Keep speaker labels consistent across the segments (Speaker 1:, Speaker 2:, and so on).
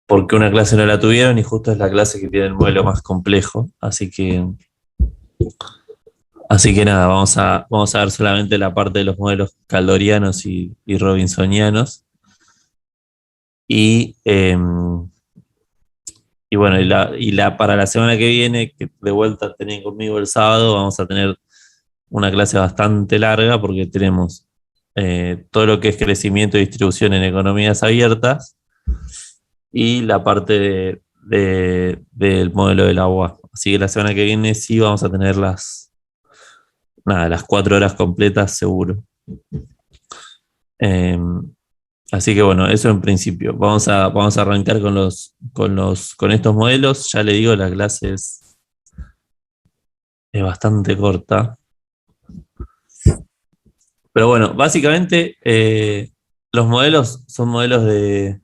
Speaker 1: porque una clase no la tuvieron y justo es la clase que tiene el modelo más complejo. Así que nada, vamos a ver solamente la parte de los modelos caldorianos y robinsonianos. Y, eh, y bueno, para la semana que viene, que de vuelta tienen conmigo el sábado, vamos a tener una clase bastante larga porque tenemos todo lo que es crecimiento y distribución en economías abiertas y la parte del modelo del agua. Así que la semana que viene sí vamos a tener las 4 horas completas seguro. Eh, Así que bueno, eso en principio. Vamos a arrancar con estos modelos. Ya le digo, la clase es bastante corta. Pero bueno, básicamente los modelos son modelos de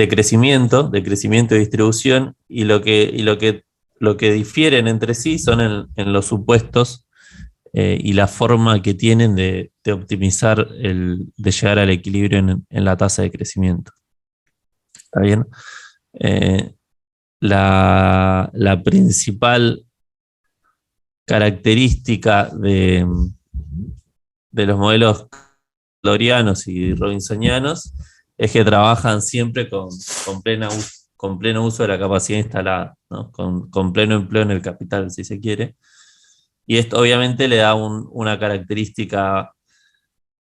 Speaker 1: crecimiento y distribución, y lo que difieren entre sí son en los supuestos y la forma que tienen de optimizar de llegar al equilibrio en la tasa de crecimiento. ¿Está bien? Eh, la principal característica de los modelos taylorianos y robinsonianos es que trabajan siempre con pleno uso de la capacidad instalada, ¿no? Con pleno empleo en el capital, si se quiere. Y esto obviamente le da una característica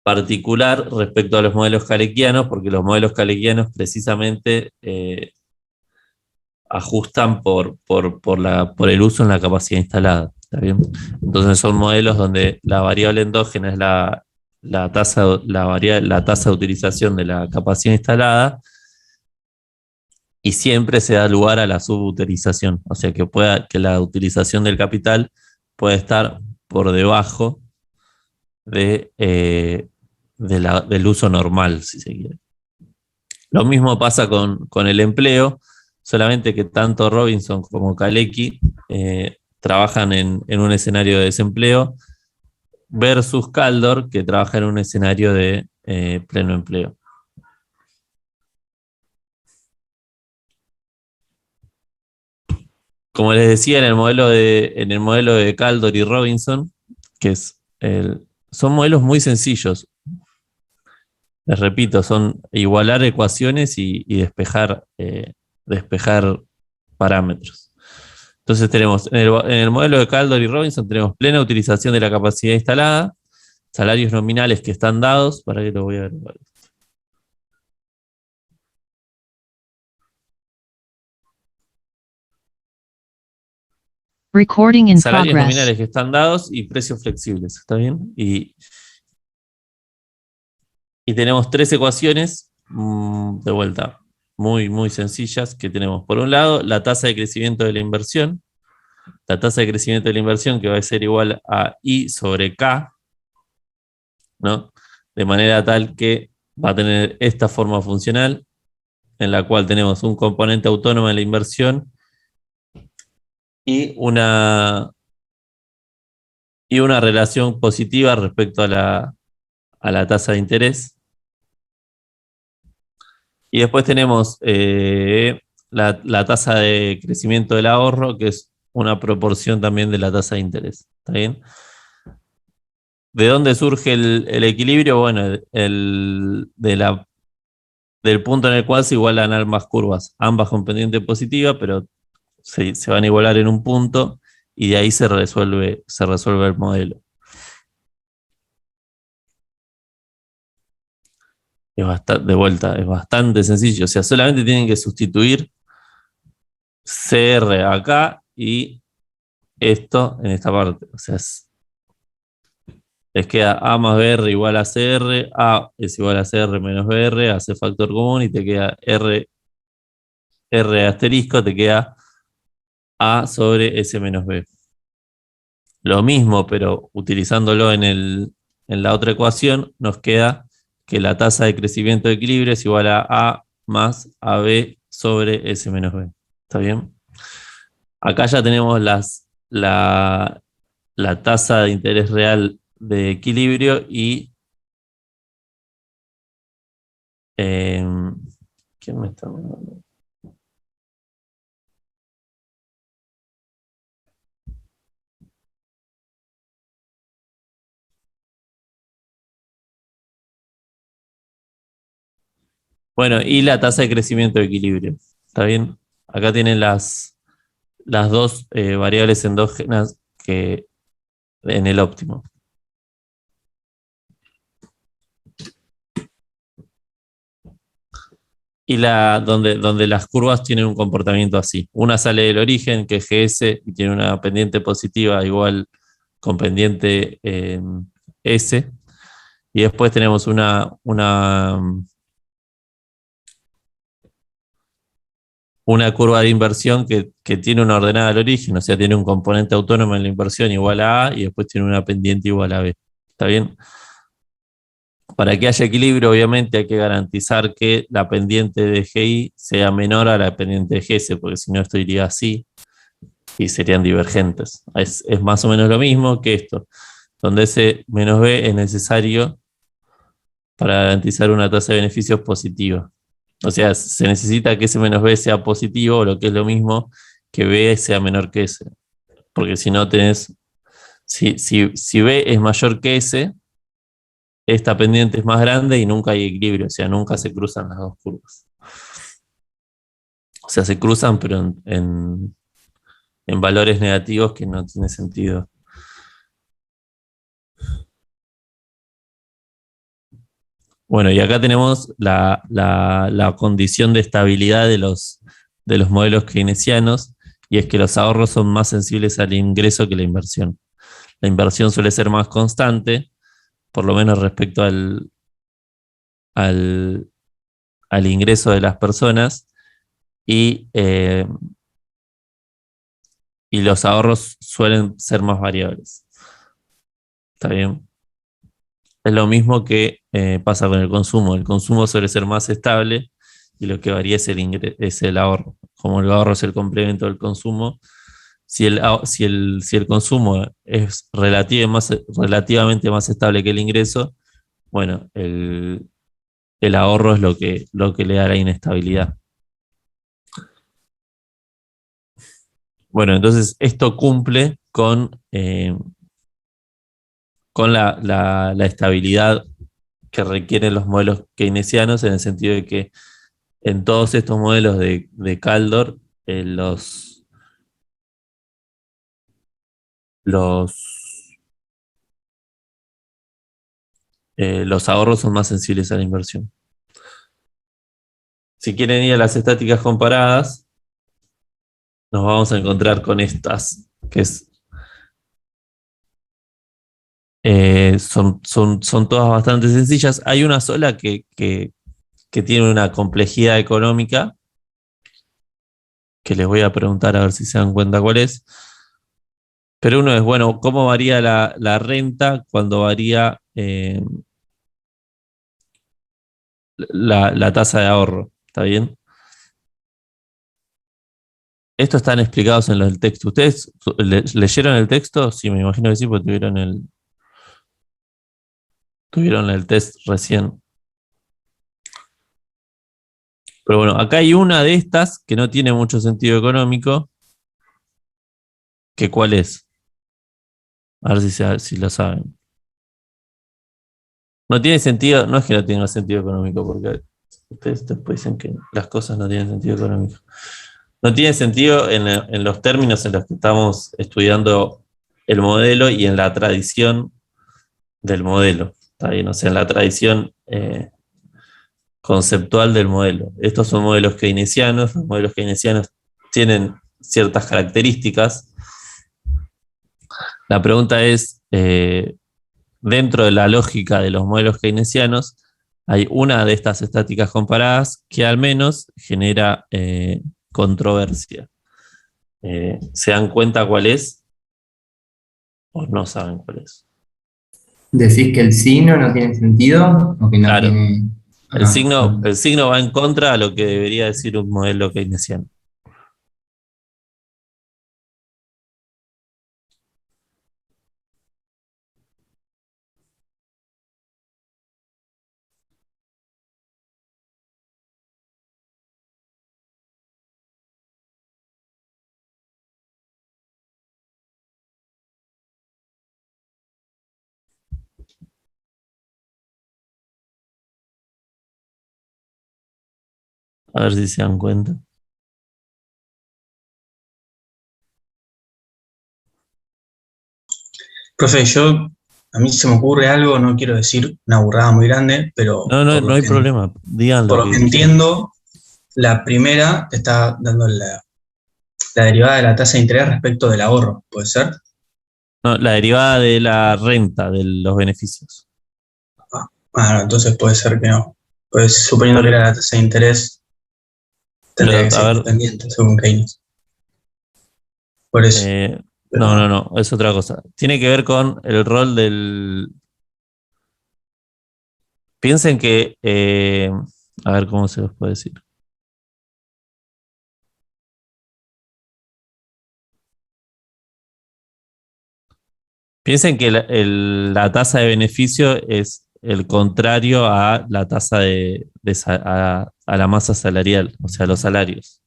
Speaker 1: particular respecto a los modelos calequianos, porque los modelos calequianos precisamente ajustan por el uso en la capacidad instalada. ¿Está bien? Entonces son modelos donde la variable endógena es la tasa de utilización de la capacidad instalada, y siempre se da lugar a la subutilización, o sea que la utilización del capital puede estar por debajo del uso normal, si se quiere. Lo mismo pasa con el empleo, solamente que tanto Robinson como Kalecki trabajan en un escenario de desempleo versus Kaldor, que trabaja en un escenario de pleno empleo. Como les decía, en el modelo de Kaldor y Robinson, son modelos muy sencillos. Les repito, son igualar ecuaciones y despejar parámetros. Entonces tenemos, en el modelo de Kaldor y Robinson, tenemos plena utilización de la capacidad instalada, salarios nominales que están dados, para que lo voy a ver.
Speaker 2: Recording in
Speaker 1: Salarios
Speaker 2: progress.
Speaker 1: nominales que están dados y precios flexibles, ¿está bien? Y tenemos 3 ecuaciones, de vuelta, muy sencillas, que tenemos. Por un lado, la tasa de crecimiento de la inversión. La tasa de crecimiento de la inversión, que va a ser igual a I sobre K, ¿no? De manera tal que va a tener esta forma funcional, en la cual tenemos un componente autónomo en la inversión y una relación positiva respecto a la tasa de interés. Y después tenemos la tasa de crecimiento del ahorro, que es una proporción también de la tasa de interés. ¿Está bien? ¿De dónde surge el equilibrio? Bueno, del punto en el cual se igualan ambas curvas, ambas con pendiente positiva, pero se van a igualar en un punto, y de ahí se resuelve el modelo. De vuelta, es bastante sencillo. O sea, solamente tienen que sustituir CR acá y esto en esta parte. O sea, les queda A más BR igual a CR, A es igual a CR menos BR, hace factor común y te queda R asterisco, te queda A sobre S menos B. Lo mismo, pero utilizándolo en la otra ecuación, nos queda que la tasa de crecimiento de equilibrio es igual a más AB sobre S menos B. ¿Está bien? Acá ya tenemos la tasa de interés real de equilibrio y ¿Quién me está mandando? Bueno, y la tasa de crecimiento de equilibrio. ¿Está bien? Acá tienen las dos variables endógenas que en el óptimo. Y donde las curvas tienen un comportamiento así. Una sale del origen, que es GS, y tiene una pendiente positiva igual con pendiente S. Y después tenemos una curva de inversión que tiene una ordenada al origen, o sea, tiene un componente autónomo en la inversión igual a A y después tiene una pendiente igual a B. ¿Está bien? Para que haya equilibrio, obviamente hay que garantizar que la pendiente de GI sea menor a la pendiente de GS, porque si no esto iría así y serían divergentes. Es más o menos lo mismo que esto, donde ese menos B es necesario para garantizar una tasa de beneficios positiva. O sea, se necesita que ese menos B sea positivo, o lo que es lo mismo, que B sea menor que S. Porque si no tenés, si B es mayor que S, esta pendiente es más grande y nunca hay equilibrio, o sea, nunca se cruzan las dos curvas. O sea, se cruzan, pero en valores negativos que no tiene sentido. Bueno, y acá tenemos la condición de estabilidad de los modelos keynesianos, y es que los ahorros son más sensibles al ingreso que la inversión. La inversión suele ser más constante, por lo menos respecto al, al ingreso de las personas, y, eh, y los ahorros suelen ser más variables. ¿Está bien? Es lo mismo que pasa con el consumo. El consumo suele ser más estable y lo que varía es el ahorro. Como el ahorro es el complemento del consumo, si el consumo es relativamente más estable que el ingreso, bueno, el ahorro es lo que le da la inestabilidad. Bueno, entonces esto cumple con la estabilidad que requieren los modelos keynesianos, en el sentido de que en todos estos modelos de Kaldor, los, los ahorros son más sensibles a la inversión. Si quieren ir a las estáticas comparadas, nos vamos a encontrar con estas, son todas bastante sencillas. Hay una sola que tiene una complejidad económica, que les voy a preguntar a ver si se dan cuenta cuál es. Pero uno es, bueno, ¿cómo varía la renta cuando varía la tasa de ahorro? ¿Está bien? Estos están explicados en el texto. ¿Ustedes leyeron el texto? Sí, me imagino que sí, porque tuvieron el test recién. Pero bueno, acá hay una de estas que no tiene mucho sentido económico, que ¿cuál es? A ver si lo saben. No tiene sentido, no es que no tenga sentido económico, porque ustedes después dicen que las cosas no tienen sentido económico. No tiene sentido en los términos en los que estamos estudiando el modelo y en la tradición del modelo. ¿Está bien? O sea, en la tradición conceptual del modelo. Estos son modelos keynesianos. Los modelos keynesianos tienen ciertas características. La pregunta es, dentro de la lógica de los modelos keynesianos, hay una de estas estáticas comparadas que al menos genera controversia. ¿Se dan cuenta cuál es o no saben cuál es?
Speaker 2: ¿Decís que el signo no tiene sentido o que no
Speaker 1: Claro,
Speaker 2: tiene...
Speaker 1: el
Speaker 2: Ah,
Speaker 1: signo, el signo va en contra de lo que debería decir un modelo keynesiano. A ver si se dan cuenta.
Speaker 3: Profe, a mí se me ocurre algo, no quiero decir una burrada muy grande, pero
Speaker 1: No, no, no hay problema. Digan
Speaker 3: por
Speaker 1: lo
Speaker 3: lo que
Speaker 1: que quieran.
Speaker 3: entiendo, la primera te está dando la derivada de la tasa de interés respecto del ahorro, ¿puede ser?
Speaker 1: No, la derivada de la renta, de los beneficios.
Speaker 3: No, entonces puede ser que no. Pues suponiendo que
Speaker 1: Pero,
Speaker 3: era la tasa de interés,
Speaker 1: pero
Speaker 3: tendría que
Speaker 1: a
Speaker 3: ser
Speaker 1: ver,
Speaker 3: independiente, según Keynes. Por eso.
Speaker 1: no, no,
Speaker 3: Pero,
Speaker 1: no, es otra cosa. Tiene que ver con el rol del. Piensen que, a ver cómo se los puede decir. Piensen que la tasa de beneficio es el contrario a la tasa a la masa salarial, o sea, los salarios.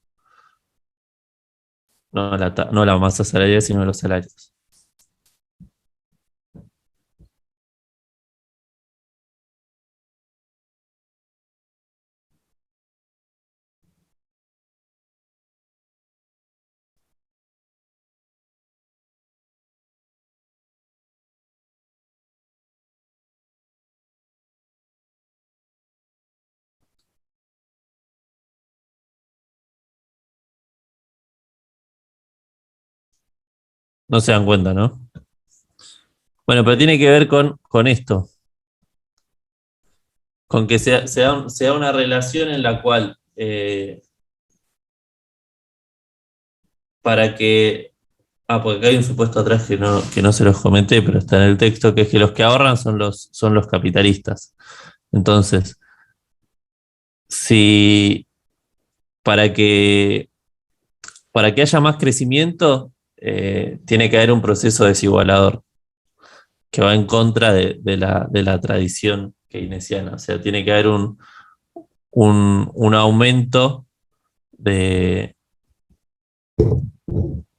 Speaker 1: No la masa salarial, sino los salarios. No se dan cuenta, ¿no? Bueno, pero tiene que ver con esto, con que se da una relación en la cual para que. Ah, porque acá hay un supuesto atrás que no se los comenté, pero está en el texto, que es que los que ahorran son los capitalistas. Entonces, si para que, para que haya más crecimiento, tiene que haber un proceso desigualador que va en contra de la tradición keynesiana. O sea, tiene que haber un aumento de,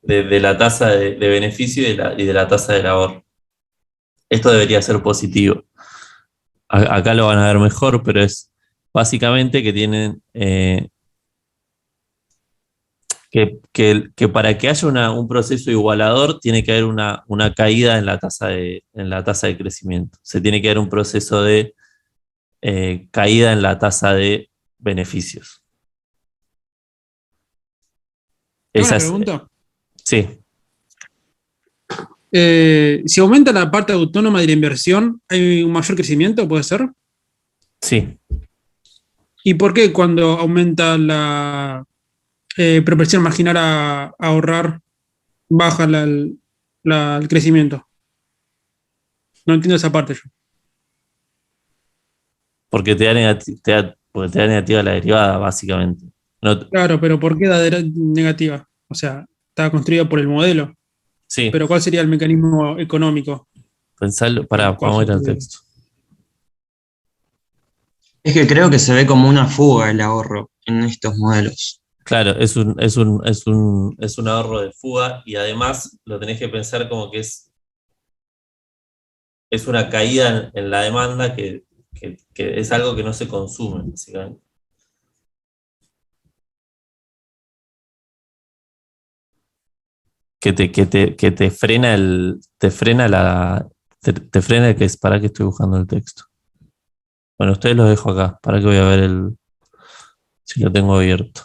Speaker 1: de la tasa de beneficio y de la tasa del ahorro. Esto debería ser positivo. Acá lo van a ver mejor, pero es básicamente que tienen que para que haya un proceso igualador tiene que haber una caída en la tasa de crecimiento. Se tiene que dar un proceso de caída en la tasa de beneficios.
Speaker 4: Tengo
Speaker 1: Esa
Speaker 4: una
Speaker 1: es,
Speaker 4: pregunta.
Speaker 1: sí,
Speaker 4: Si aumenta la parte autónoma de la inversión, ¿hay un mayor crecimiento? ¿Puede ser?
Speaker 1: sí,
Speaker 4: ¿Y por qué cuando aumenta la proporción marginal a ahorrar, baja el crecimiento? No entiendo esa parte yo.
Speaker 1: porque porque te da negativa la derivada, básicamente. No,
Speaker 4: Claro, pero ¿por qué negativa? O sea, está construida por el modelo,
Speaker 1: sí,
Speaker 4: pero ¿cuál sería el mecanismo económico
Speaker 1: pensarlo,
Speaker 4: por el cual
Speaker 1: vamos a ir al
Speaker 4: sostener?
Speaker 1: texto.
Speaker 2: Es que creo que se ve como una fuga el ahorro en estos modelos.
Speaker 1: Claro, es un ahorro de fuga y además lo tenés que pensar como que es una caída en la demanda que es algo que no se consume, básicamente. Que te frena te frena te frena que es para que estoy buscando el texto. Bueno, ustedes los dejo acá, para que voy a ver si lo tengo abierto.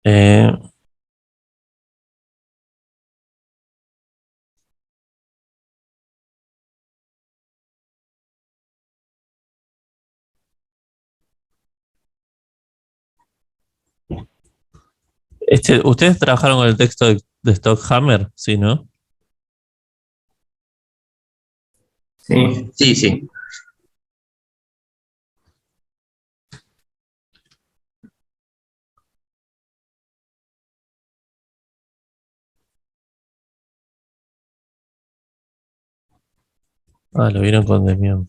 Speaker 1: Eh, ustedes trabajaron con el texto de Stockhammer, ¿sí, no?
Speaker 2: Sí, sí, sí.
Speaker 1: Ah, lo vieron con Demian.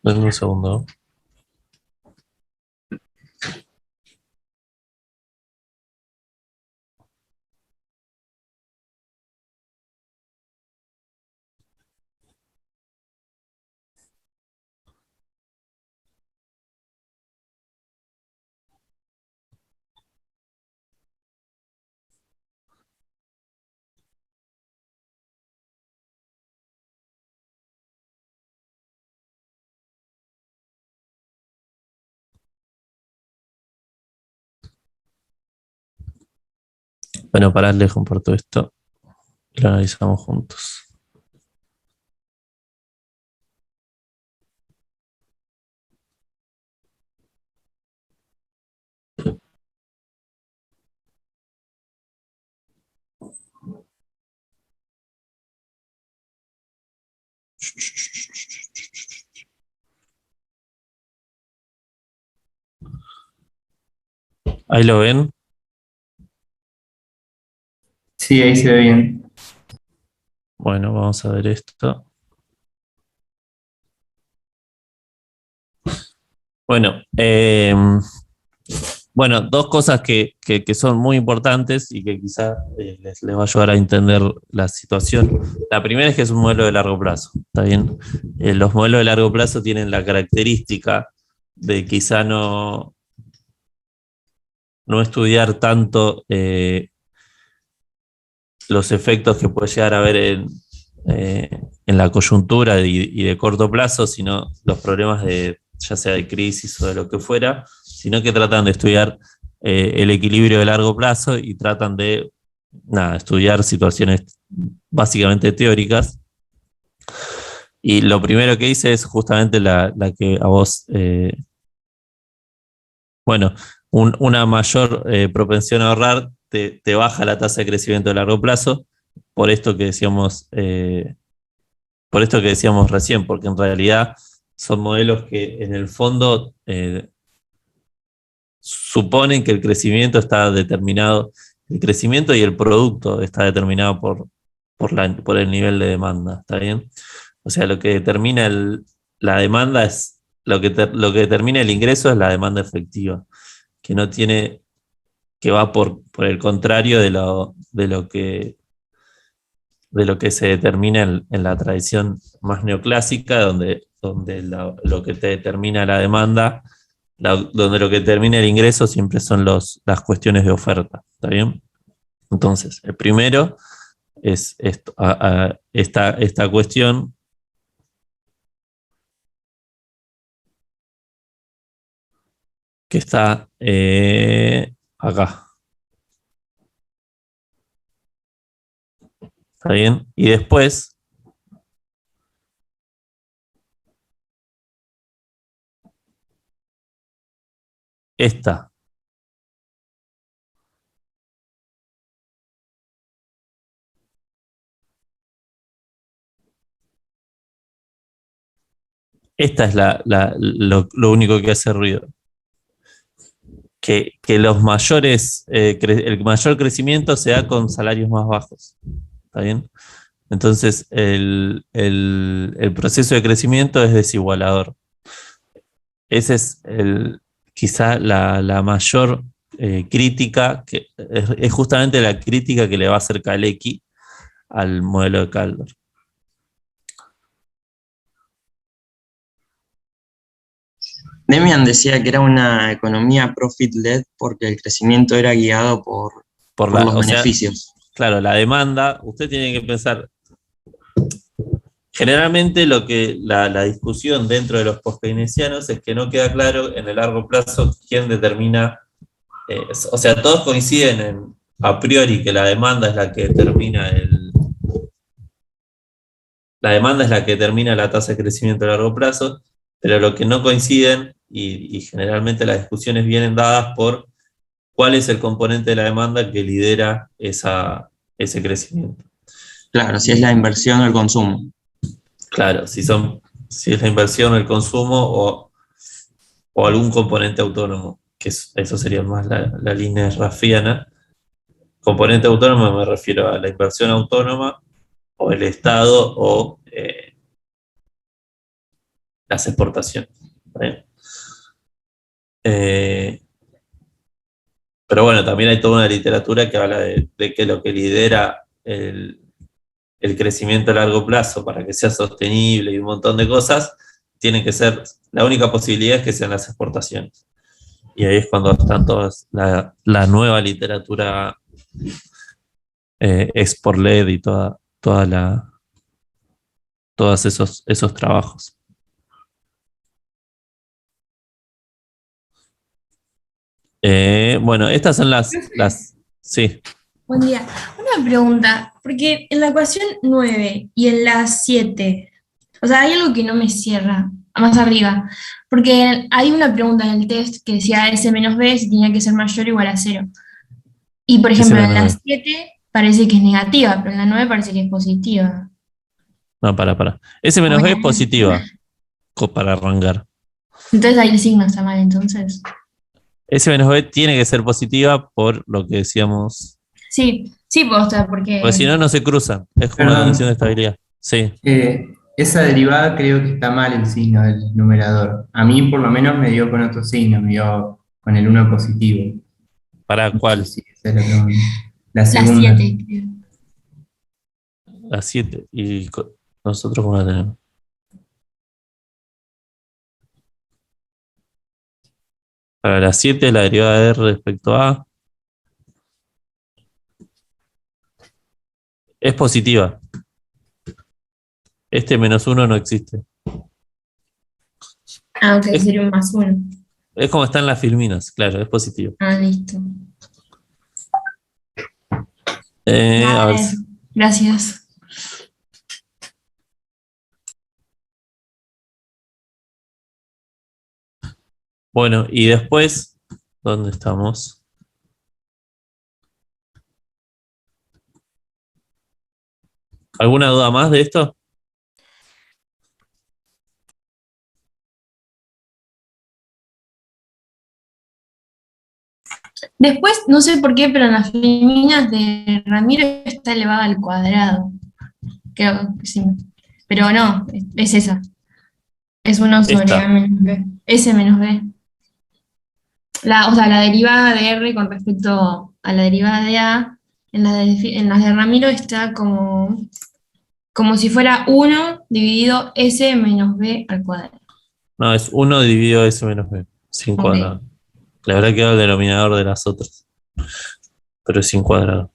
Speaker 1: Denme un segundo. Bueno, para les comparto esto y lo analizamos juntos. Ahí lo ven.
Speaker 5: Sí, ahí se ve bien.
Speaker 1: Bueno, vamos a ver esto. Bueno, bueno, dos cosas que son muy importantes y que quizás les va a ayudar a entender la situación. La primera es que es un modelo de largo plazo, ¿está bien? Los modelos de largo plazo tienen la característica de quizá no estudiar tanto los efectos que puede llegar a haber en la coyuntura y de corto plazo, sino los problemas ya sea de crisis o de lo que fuera, sino que tratan de estudiar el equilibrio de largo plazo y tratan de estudiar situaciones básicamente teóricas. Y lo primero que hice es justamente la que a vos, bueno, una mayor propensión a ahorrar te baja la tasa de crecimiento a largo plazo, por esto que decíamos, recién, porque en realidad son modelos que en el fondo suponen que el crecimiento está determinado, el crecimiento y el producto está determinado por el nivel de demanda, ¿está bien? O sea, lo que determina la demanda es, lo que determina el ingreso es la demanda efectiva, que no tiene, que va por el contrario de lo que se determina en la tradición más neoclásica, donde lo que te determina la demanda, donde lo que determina el ingreso siempre son las cuestiones de oferta, ¿está bien? Entonces, el primero es esta cuestión que está acá, ¿está bien? Y después, esta. Esta es lo único que hace ruido. Que los mayores, el mayor crecimiento se da con salarios más bajos. ¿Está bien? Entonces, el proceso de crecimiento es desigualador. Esa es quizá la mayor crítica, que es justamente la crítica que le va a hacer Kalecki al modelo de Kaldor.
Speaker 2: Demian decía que era una economía profit-led porque el crecimiento era guiado por los
Speaker 1: O sea,
Speaker 2: beneficios.
Speaker 1: claro, la demanda, usted tiene que pensar, generalmente la discusión dentro de los post-keynesianos es que no queda claro en el largo plazo quién determina, o sea, todos coinciden a priori que la demanda es la que determina la tasa de crecimiento a largo plazo, pero lo que no coinciden, y generalmente las discusiones vienen dadas por cuál es el componente de la demanda que lidera ese crecimiento.
Speaker 2: Claro, si es la inversión o el consumo.
Speaker 1: Claro, si es la inversión o el consumo o algún componente autónomo, que eso sería más la línea raffiana. Componente autónomo me refiero a la inversión autónoma o el Estado las exportaciones. ¿Vale? Pero bueno, también hay toda una literatura que habla de que lo que lidera el crecimiento a largo plazo para que sea sostenible y un montón de cosas, tienen que ser, la única posibilidad es que sean las exportaciones. Y ahí es cuando están todas la nueva literatura export-led y todos esos trabajos. Bueno, estas son sí.
Speaker 6: Buen día. Una pregunta, porque en la ecuación 9 y en la 7, o sea, hay algo que no me cierra, más arriba, porque hay una pregunta en el test que decía S menos B si tenía que ser mayor o igual a 0. Y por ejemplo, en la 7 parece que es negativa, pero en la 9 parece que es positiva.
Speaker 1: No, para. S menos B es positiva, para arrancar.
Speaker 6: Entonces ahí el signo está mal, entonces.
Speaker 1: S menos B tiene que ser positiva por lo que decíamos.
Speaker 6: Sí, posta, porque...
Speaker 1: Porque si no, no se cruzan. Es como una condición de estabilidad. Sí.
Speaker 5: Esa derivada creo que está mal el signo del numerador. A mí por lo menos me dio con otro signo, me dio con el 1 positivo.
Speaker 1: ¿Para cuál?
Speaker 5: Sí, la segunda.
Speaker 6: La 7, creo.
Speaker 1: La 7. ¿Y nosotros cómo la tenemos? Para la 7, la derivada de R respecto a es positiva. Este menos 1 no existe.
Speaker 6: Ah, ok, sería un más 1.
Speaker 1: Es como están las filminas, claro, es positivo.
Speaker 6: Ah, listo.
Speaker 1: A ver.
Speaker 6: Gracias.
Speaker 1: Bueno, y después, ¿dónde estamos? ¿Alguna duda más de esto?
Speaker 6: Después, no sé por qué, pero en las filminas de Ramiro está elevada al cuadrado. Creo que sí. Pero no, es esa. Es 1 sobre
Speaker 1: Esta.
Speaker 6: A menos B. S menos B. O sea, la derivada de R con respecto a la derivada de A, en las de Ramiro está como si fuera 1 dividido S menos B al cuadrado.
Speaker 1: No, es 1 dividido S menos B, sin
Speaker 6: Ok.
Speaker 1: cuadrado. Le habrá quedado el denominador de las otras, pero es sin cuadrado.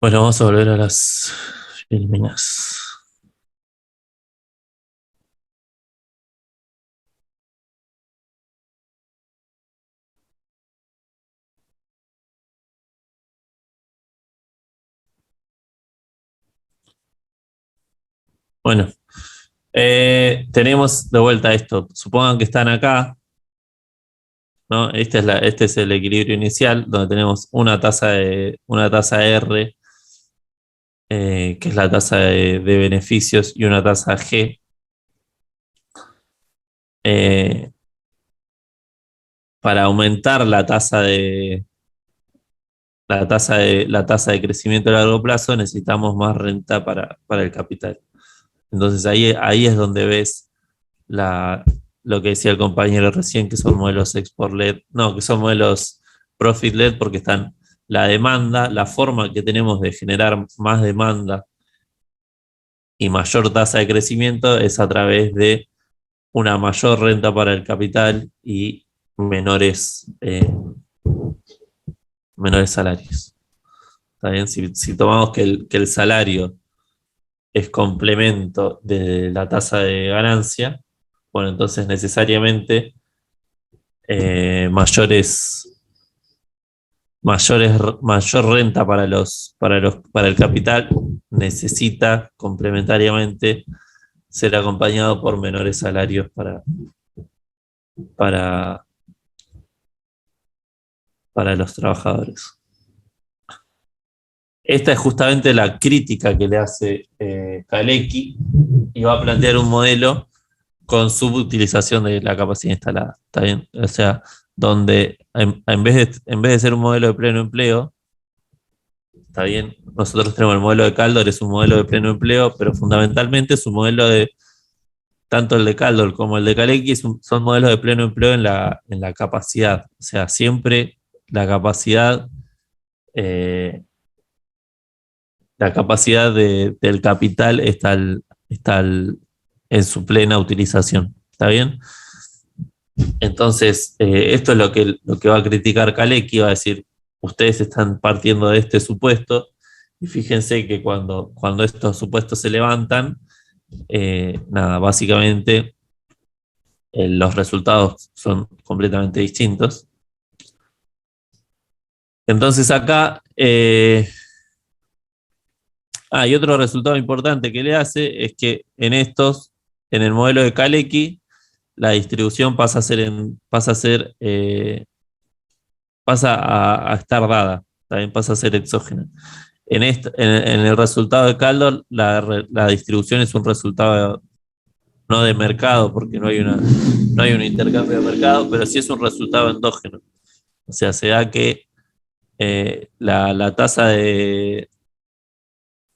Speaker 1: Bueno, vamos a volver a las filminas. Bueno, tenemos de vuelta esto. Supongan que están acá, ¿no? Este es el equilibrio inicial, donde tenemos una tasa R, que es la tasa de beneficios, y una tasa G. Para aumentar la tasa de crecimiento a largo plazo, necesitamos más renta para el capital. Entonces ahí es donde ves lo que decía el compañero recién, que son modelos export-led, no, que son modelos profit-led, porque están la demanda, la forma que tenemos de generar más demanda y mayor tasa de crecimiento es a través de una mayor renta para el capital y menores salarios. ¿Está bien? Si tomamos que el salario es complemento de la tasa de ganancia, bueno, entonces necesariamente mayor renta para el capital necesita complementariamente ser acompañado por menores salarios para los trabajadores. Esta es justamente la crítica que le hace Kalecki, y va a plantear un modelo con subutilización de la capacidad instalada, ¿está bien? O sea, donde en vez de ser un modelo de pleno empleo, está bien, nosotros tenemos el modelo de Caldor, es un modelo de pleno empleo, pero fundamentalmente es un modelo de, tanto el de Caldor como el de Kalecki son modelos de pleno empleo en la capacidad, o sea, siempre la capacidad del capital está en su plena utilización, ¿está bien? Entonces, esto es lo que va a criticar Kalecki, va a decir, ustedes están partiendo de este supuesto, y fíjense que cuando estos supuestos se levantan, básicamente los resultados son completamente distintos. Entonces acá y otro resultado importante que le hace es que en el modelo de Kalecki, la distribución pasa a estar dada, también pasa a ser exógena. En el resultado de Caldor, la distribución es un resultado no de mercado, porque no hay un intercambio de mercado, pero sí es un resultado endógeno. O sea, se da que la tasa de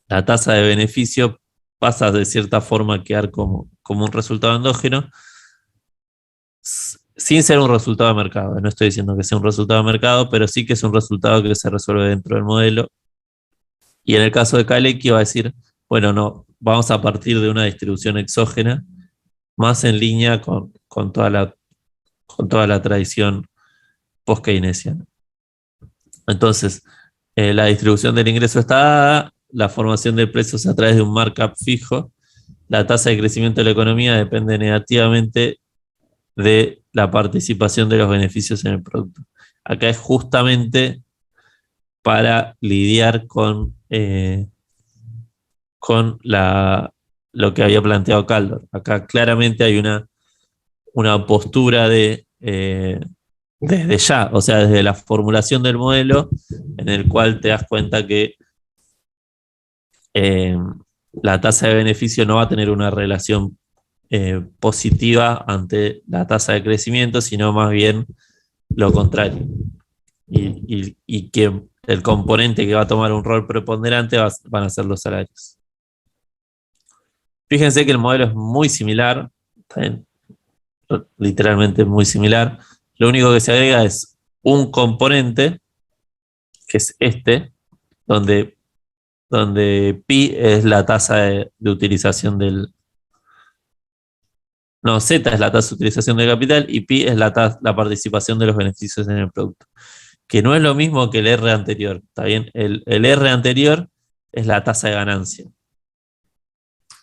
Speaker 1: beneficio pasa de cierta forma a quedar como un resultado endógeno, sin ser un resultado de mercado. No estoy diciendo que sea un resultado de mercado, pero sí que es un resultado que se resuelve dentro del modelo. Y en el caso de Kalecki va a decir, bueno, no, vamos a partir de una distribución exógena, más en línea con toda la tradición post-keynesiana. Entonces, la distribución del ingreso está dada, la formación de precios a través de un markup fijo, la tasa de crecimiento de la economía depende negativamente de la participación de los beneficios en el producto. Acá es justamente para lidiar con lo que había planteado Caldor. Acá claramente hay una postura desde ya, o sea, desde la formulación del modelo, en el cual te das cuenta que la tasa de beneficio no va a tener una relación positiva ante la tasa de crecimiento, sino más bien lo contrario. Y que el componente que va a tomar un rol preponderante van a ser los salarios. Fíjense que el modelo es muy similar, literalmente muy similar. Lo único que se agrega es un componente, que es donde pi es la tasa de utilización Z es la tasa de utilización del capital y pi es la participación de los beneficios en el producto. Que no es lo mismo que el R anterior, ¿está bien? El R anterior es la tasa de ganancia.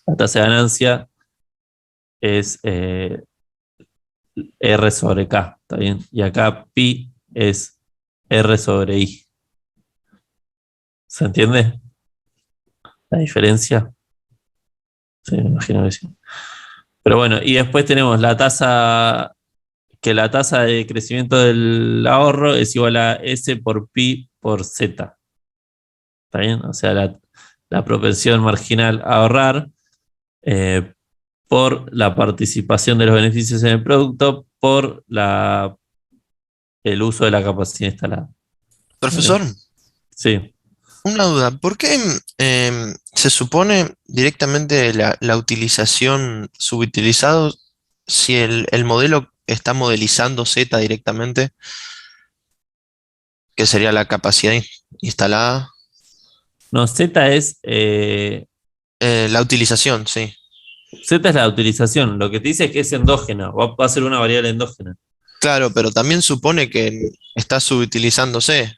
Speaker 1: La tasa de ganancia es R sobre K, ¿está bien? Y acá pi es R sobre I. ¿Se entiende la diferencia? Sí, me imagino que sí. Pero bueno, y después tenemos la tasa de crecimiento del ahorro es igual a S por pi por Z. ¿Está bien? O sea, la propensión marginal a ahorrar por la participación de los beneficios en el producto por el uso de la capacidad instalada.
Speaker 7: Profesor,
Speaker 1: Sí.
Speaker 7: una duda. ¿Por qué se supone directamente la utilización subutilizado si el modelo está modelizando Z directamente, que sería la capacidad instalada?
Speaker 1: No, Z es
Speaker 7: La utilización, sí.
Speaker 1: Z es la utilización. Lo que te dice es que es endógena, va a ser una variable endógena.
Speaker 7: Claro, pero también supone que está subutilizándose.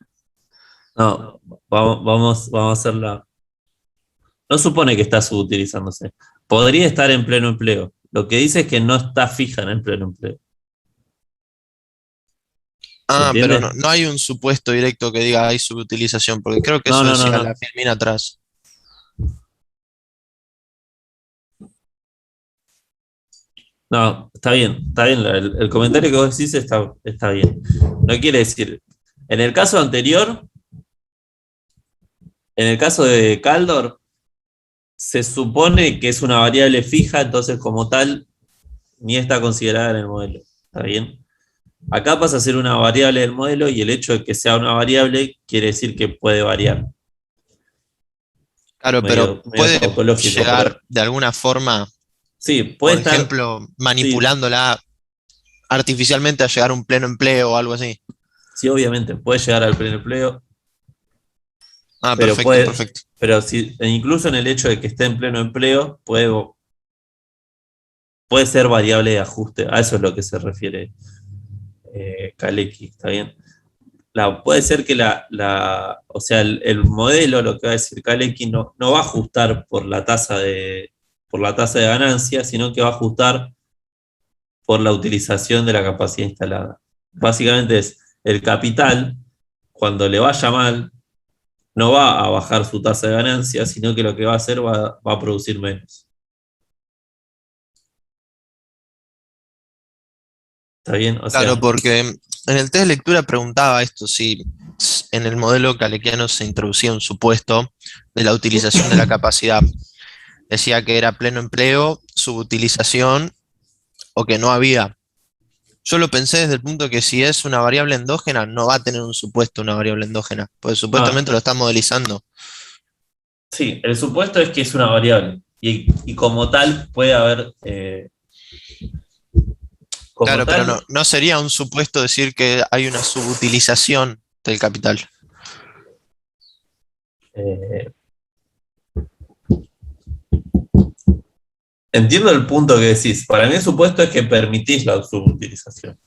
Speaker 1: No, vamos a hacerla. No supone que está subutilizándose. Podría estar en pleno empleo. Lo que dice es que no está fija en el pleno empleo.
Speaker 7: Ah, pero
Speaker 1: ¿Entiendes?
Speaker 7: no hay un supuesto directo que diga hay subutilización, porque creo que eso
Speaker 1: No.
Speaker 7: decía la filmina atrás.
Speaker 1: No, está bien. El comentario que vos decís está bien. No quiere decir. En el caso anterior, en el caso de Caldor, se supone que es una variable fija, entonces como tal ni está considerada en el modelo. ¿Está bien? Acá pasa a ser una variable del modelo y el hecho de que sea una variable quiere decir que puede variar.
Speaker 7: Claro, pero
Speaker 1: Medio
Speaker 7: puede
Speaker 1: tautológico,
Speaker 7: llegar
Speaker 1: pero
Speaker 7: de alguna forma,
Speaker 1: sí, puede
Speaker 7: por
Speaker 1: estar.
Speaker 7: ejemplo,
Speaker 1: Sí,
Speaker 7: manipulándola artificialmente a llegar a un pleno empleo o algo así.
Speaker 1: sí, obviamente, puede llegar al pleno empleo,
Speaker 7: Ah,
Speaker 1: pero
Speaker 7: perfecto,
Speaker 1: puede,
Speaker 7: perfecto.
Speaker 1: pero si, incluso en el hecho de que esté en pleno empleo, puede ser variable de ajuste. A eso es lo que se refiere Kalecki, ¿está bien? Puede ser que o sea, el modelo, lo que va a decir Kalecki, no va a ajustar por la tasa de ganancia, sino que va a ajustar por la utilización de la capacidad instalada. Básicamente es el capital, cuando le vaya mal, no va a bajar su tasa de ganancia, sino que lo que va a hacer va a producir menos. ¿Está bien? O
Speaker 7: Claro,
Speaker 1: sea,
Speaker 7: porque en el test de lectura preguntaba esto, si en el modelo calequiano se introducía un supuesto de la utilización de la capacidad. Decía que era pleno empleo, subutilización o que no había. Yo lo pensé desde el punto que si es una variable endógena, no va a tener un supuesto una variable endógena, porque
Speaker 1: no,
Speaker 7: supuestamente lo está modelizando.
Speaker 1: sí, el supuesto es que es una variable y como tal puede haber, como
Speaker 7: Claro, pero no,
Speaker 1: tal,
Speaker 7: no sería un supuesto decir que hay una subutilización del capital.
Speaker 1: eh, entiendo el punto que decís. Para mí el supuesto es que permitís la subutilización.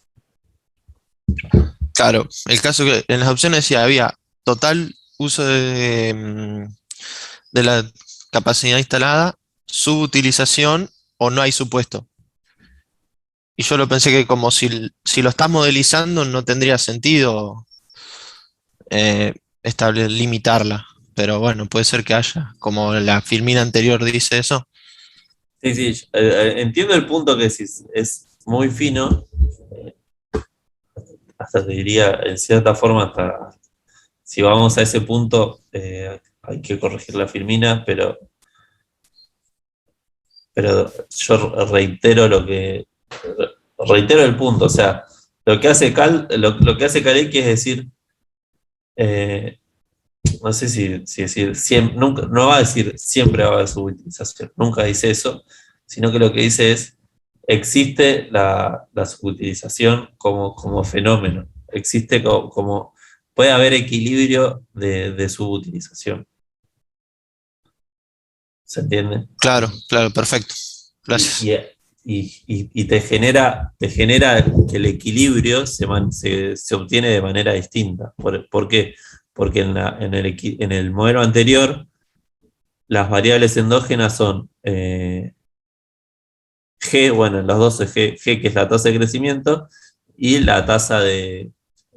Speaker 7: Claro, el caso que en las opciones decía había total uso de la capacidad instalada, subutilización o no hay supuesto. Y yo lo pensé que como si lo estás modelizando no tendría sentido limitarla. Pero bueno, puede ser que haya, como la filmina anterior dice eso.
Speaker 1: Sí, sí, entiendo el punto que decís. Es muy fino, eh, hasta te diría, en cierta forma, hasta si vamos a ese punto, hay que corregir la filmina, pero yo reitero el punto. O sea, lo que hace lo que hace Kalecki es decir, eh, no sé si decir, nunca, no va a decir siempre va a haber subutilización, nunca dice eso, sino que lo que dice es, existe la subutilización como fenómeno, existe puede haber equilibrio de subutilización, ¿se entiende?
Speaker 7: Claro, claro, perfecto.
Speaker 1: Y,
Speaker 7: Gracias.
Speaker 1: y- y te genera que el equilibrio se obtiene de manera distinta. ¿Por qué? Porque en el modelo anterior, las variables endógenas son G, bueno, los dos es G, que es la tasa de crecimiento, y la tasa de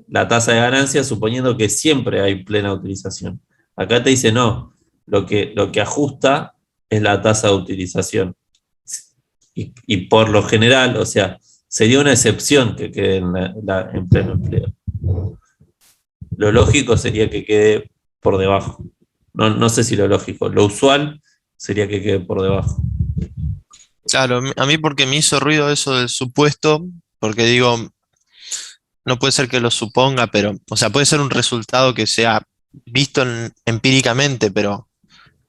Speaker 1: ganancia, suponiendo que siempre hay plena utilización. Acá te dice no, lo que ajusta es la tasa de utilización. Y por lo general, o sea, sería una excepción que quede en pleno empleo. Lo lógico sería que quede por debajo. No sé si lo lógico, lo usual sería que quede por debajo.
Speaker 7: Claro, a mí porque me hizo ruido eso del supuesto, porque digo, no puede ser que lo suponga, pero, o sea, puede ser un resultado que sea visto empíricamente, pero,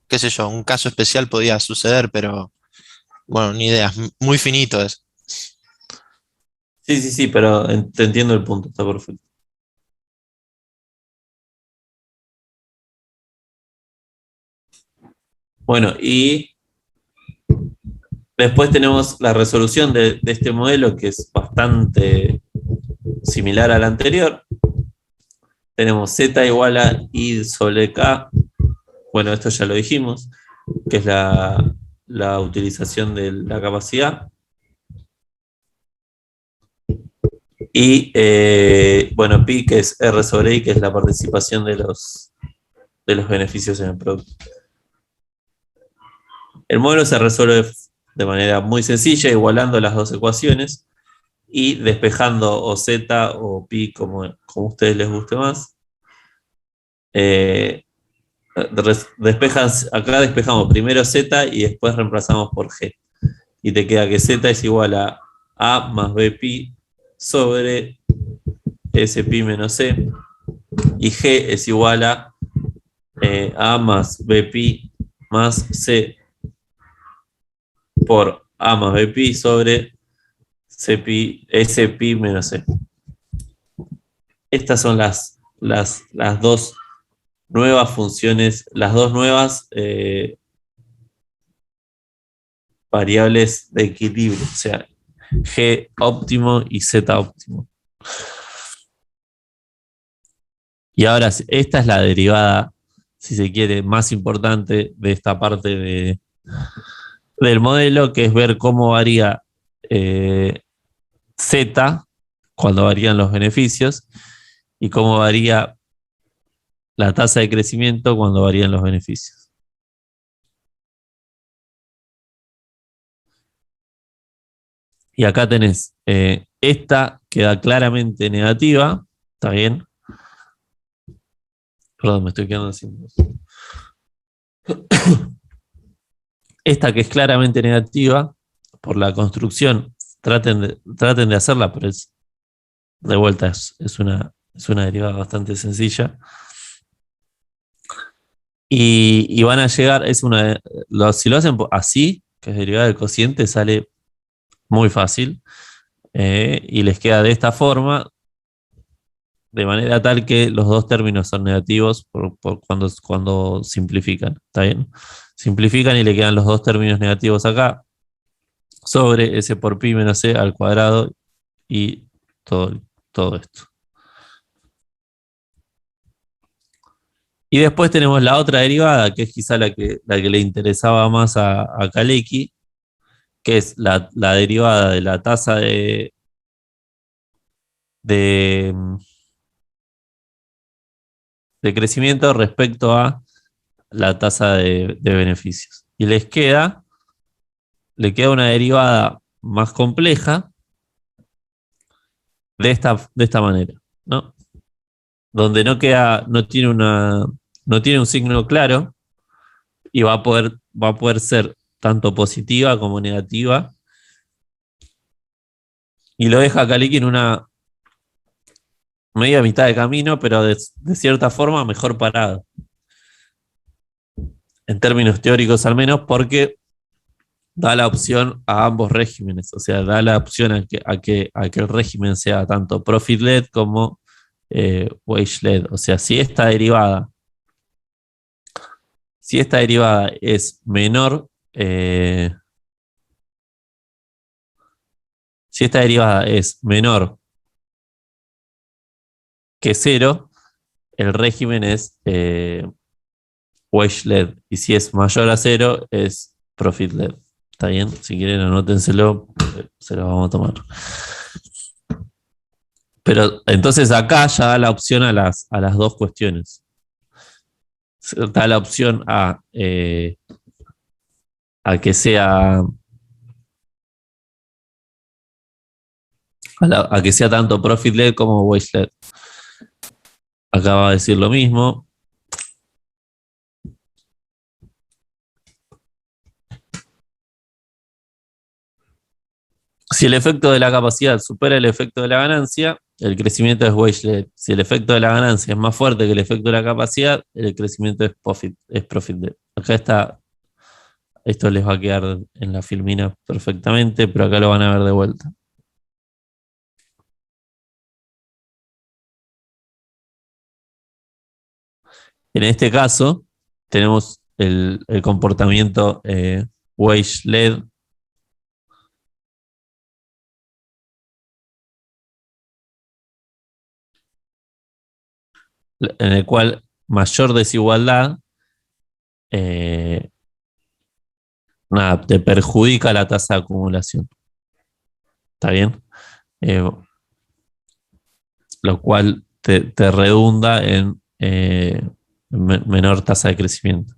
Speaker 7: qué sé yo, un caso especial podía suceder, pero, bueno, ni idea, muy finito es.
Speaker 1: Sí, sí, sí, pero te entiendo el punto, está perfecto. Bueno, y después tenemos la resolución de este modelo, que es bastante similar al anterior. Tenemos z igual a i sobre k. Bueno, esto ya lo dijimos, que es la utilización de la capacidad. Y, bueno, pi, que es r sobre i, que es la participación de los beneficios en el producto. El modelo se resuelve de manera muy sencilla, igualando las dos ecuaciones y despejando o z o pi, como a ustedes les guste más. Acá despejamos primero z y después reemplazamos por g. Y te queda que z es igual a A más B pi sobre S pi menos C, y G es igual a A más B pi más C por A más B pi sobre C pi, S pi menos C. Estas son las dos nuevas funciones, las dos nuevas variables de equilibrio, o sea, G óptimo y Z óptimo. Y ahora, esta es la derivada, si se quiere, más importante de esta parte del modelo, que es ver cómo varía Z cuando varían los beneficios y cómo varía la tasa de crecimiento cuando varían los beneficios. Y acá tenés, esta queda claramente negativa, ¿está bien? Perdón, me estoy quedando sin voz. Esta que es claramente negativa, por la construcción, traten de hacerla, pero de vuelta es una derivada bastante sencilla. Y van a llegar, si lo hacen así, que es derivada del cociente, sale muy fácil. Y les queda de esta forma, de manera tal que los dos términos son negativos por cuando simplifican. ¿Está bien? Simplifican y le quedan los dos términos negativos acá, sobre S por pi menos C al cuadrado y todo esto. Y después tenemos la otra derivada, que es quizá la que le interesaba más a Kalecki, que es la derivada de la tasa de crecimiento respecto a la tasa de beneficios. Y le queda una derivada más compleja de esta manera, ¿no? Donde no tiene un signo claro y va a poder ser tanto positiva como negativa, y lo deja a Kalecki en una media mitad de camino, pero de cierta forma mejor parado, en términos teóricos al menos, porque da la opción a ambos regímenes, o sea, da la opción a que el régimen sea tanto profit-led como wage-led. O sea, si esta derivada es menor, que 0, el régimen es wage-led, y si es mayor a 0, es profit-led. ¿Está bien? Si quieren, anótenselo, se lo vamos a tomar. Pero entonces acá ya da la opción a las dos cuestiones. Da la opción a que sea a que sea tanto profit-led como wage-led. Acá va a decir lo mismo. Si el efecto de la capacidad supera el efecto de la ganancia, el crecimiento es wage-led. Si el efecto de la ganancia es más fuerte que el efecto de la capacidad, el crecimiento es profit-led. Acá está, esto les va a quedar en la filmina perfectamente, pero acá lo van a ver de vuelta. En este caso, tenemos el comportamiento wage-led, en el cual mayor desigualdad te perjudica la tasa de acumulación. ¿Está bien? Lo cual te redunda en menor tasa de crecimiento.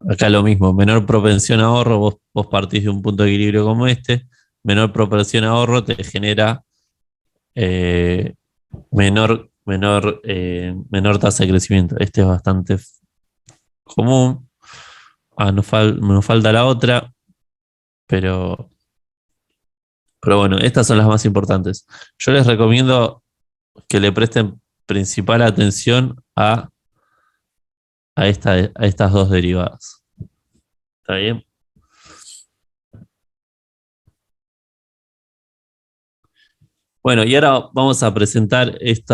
Speaker 1: Acá lo mismo, menor propensión a ahorro, vos partís de un punto de equilibrio como este, menor propensión a ahorro te genera menor tasa de crecimiento. Este es bastante común. Nos falta la otra, pero bueno, estas son las más importantes. Yo les recomiendo que le presten principal atención a estas dos derivadas. ¿Está bien? Bueno, y ahora vamos a presentar este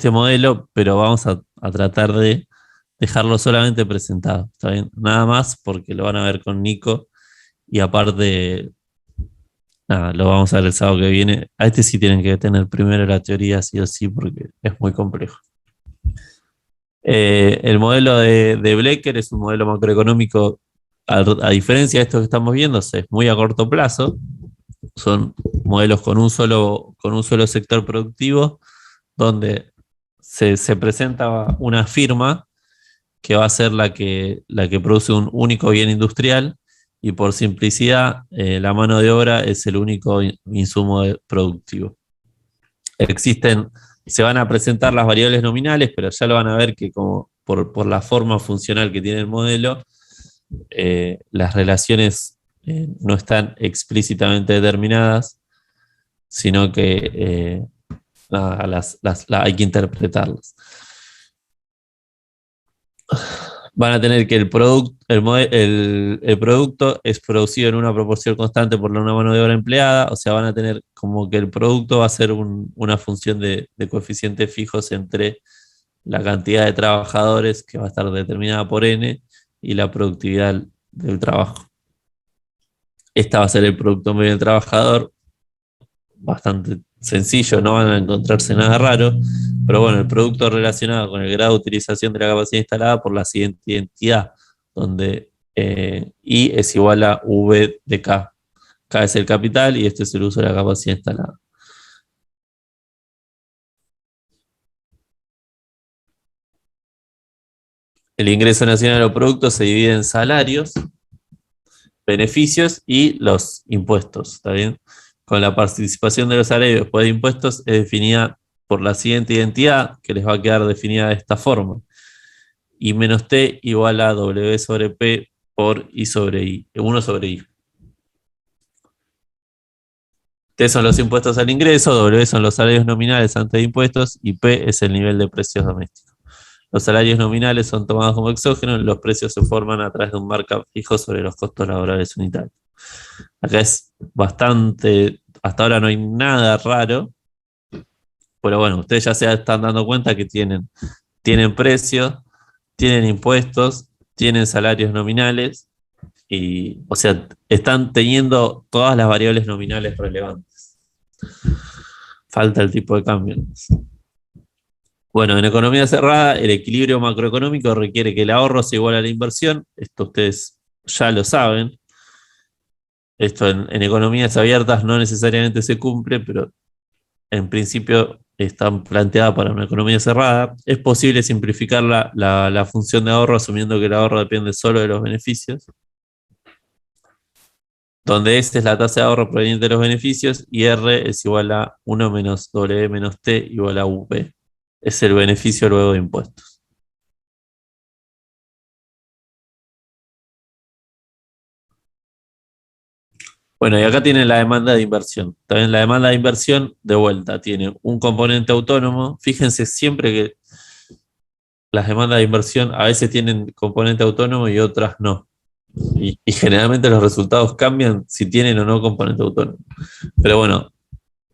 Speaker 1: modelo, pero vamos a tratar de dejarlo solamente presentado. ¿Está bien? Nada más porque lo van a ver con Nico y aparte, nada, lo vamos a ver el sábado que viene. A este sí tienen que tener primero la teoría sí o sí porque es muy complejo. El modelo de Blecker es un modelo macroeconómico, a diferencia de esto que estamos viendo, es muy a corto plazo. Son modelos con un solo sector productivo, donde se presenta una firma que va a ser la que produce un único bien industrial, y por simplicidad, la mano de obra es el único insumo productivo. Se van a presentar las variables nominales, pero ya lo van a ver que como por la forma funcional que tiene el modelo, las relaciones no están explícitamente determinadas, sino que hay que interpretarlas. Van a tener que el producto es producido en una proporción constante por una mano de obra empleada, o sea, van a tener como que el producto va a ser una función de coeficientes fijos entre la cantidad de trabajadores, que va a estar determinada por N, y la productividad del trabajo. Esta va a ser el producto medio del trabajador, bastante sencillo, no van a encontrarse nada raro, pero bueno, el producto relacionado con el grado de utilización de la capacidad instalada por la siguiente identidad, donde I es igual a V de K. K es el capital y este es el uso de la capacidad instalada. El ingreso nacional o producto se divide en salarios, beneficios y los impuestos, ¿está bien? Con la participación de los salarios después de impuestos es definida por la siguiente identidad, que les va a quedar definida de esta forma. I menos T igual a W sobre P por I sobre I, 1 sobre I. T son los impuestos al ingreso, W son los salarios nominales antes de impuestos y P es el nivel de precios domésticos. Los salarios nominales son tomados como exógenos, los precios se forman a través de un markup fijo sobre los costos laborales unitarios. Acá es bastante, hasta ahora no hay nada raro, pero bueno, ustedes ya se están dando cuenta que tienen precios, tienen impuestos, tienen salarios nominales, y, o sea, están teniendo todas las variables nominales relevantes. Falta el tipo de cambio. Bueno, en economía cerrada, el equilibrio macroeconómico requiere que el ahorro sea igual a la inversión. Esto ustedes ya lo saben. Esto en economías abiertas no necesariamente se cumple, pero en principio están planteadas para una economía cerrada. Es posible simplificar la función de ahorro asumiendo que el ahorro depende solo de los beneficios, donde S es la tasa de ahorro proveniente de los beneficios y R es igual a 1 menos W menos T igual a V. Es el beneficio luego de impuestos. Bueno, y acá tienen la demanda de inversión. También la demanda de inversión, de vuelta, tiene un componente autónomo. Fíjense siempre que las demandas de inversión a veces tienen componente autónomo y otras no. Y generalmente los resultados cambian si tienen o no componente autónomo. Pero bueno,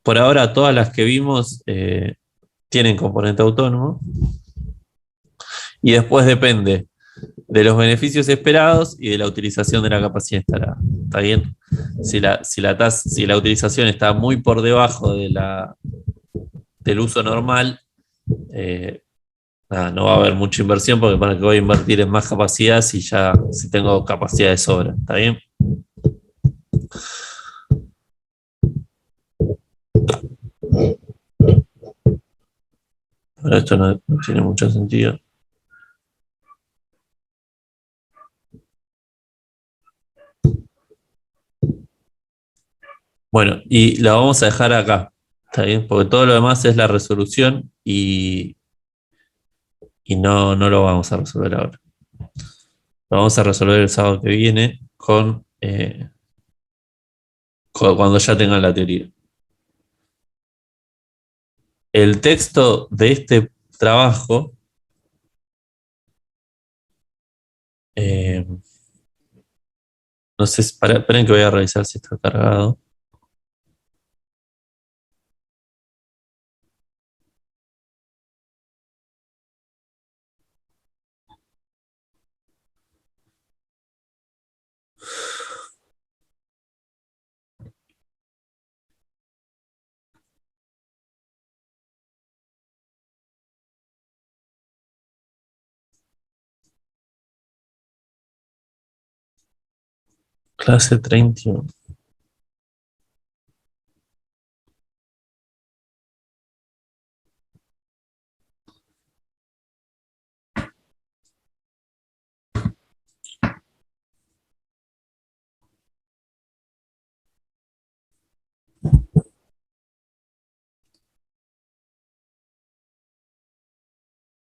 Speaker 1: por ahora todas las que vimos tienen componente autónomo. Y después depende de los beneficios esperados y de la utilización de la capacidad instalada. ¿Está bien? Si la utilización está muy por debajo del uso normal, no va a haber mucha inversión porque para que voy a invertir en más capacidad si tengo capacidad de sobra. ¿Está bien? Pero esto no tiene mucho sentido. Bueno, y la vamos a dejar acá, ¿está bien? Porque todo lo demás es la resolución y y no lo vamos a resolver ahora. Lo vamos a resolver el sábado que viene cuando ya tengan la teoría. El texto de este trabajo no sé, esperen que voy a revisar si está cargado. Clase 31.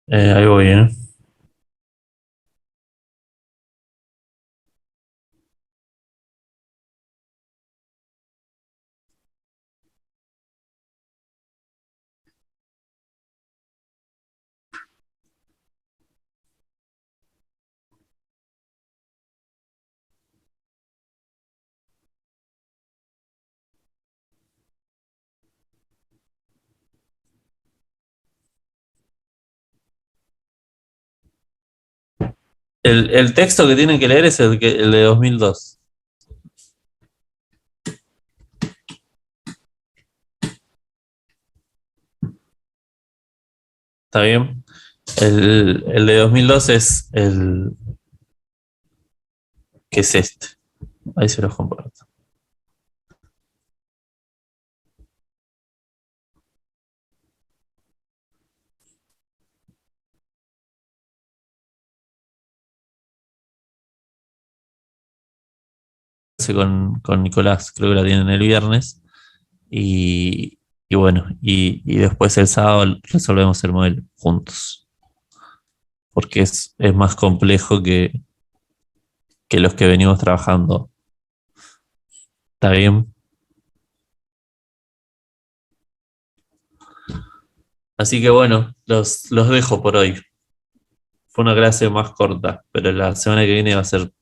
Speaker 1: Ahí voy, ¿eh? El texto que tienen que leer es el de 2002. ¿Está bien? El de 2002 es el que es este. Ahí se los comparto. Con Nicolás, creo que la tienen el viernes. Y bueno, y después el sábado resolvemos el modelo juntos. Porque es más complejo que los que venimos trabajando. ¿Está bien? Así que bueno, los dejo por hoy. Fue una clase más corta, pero la semana que viene va a ser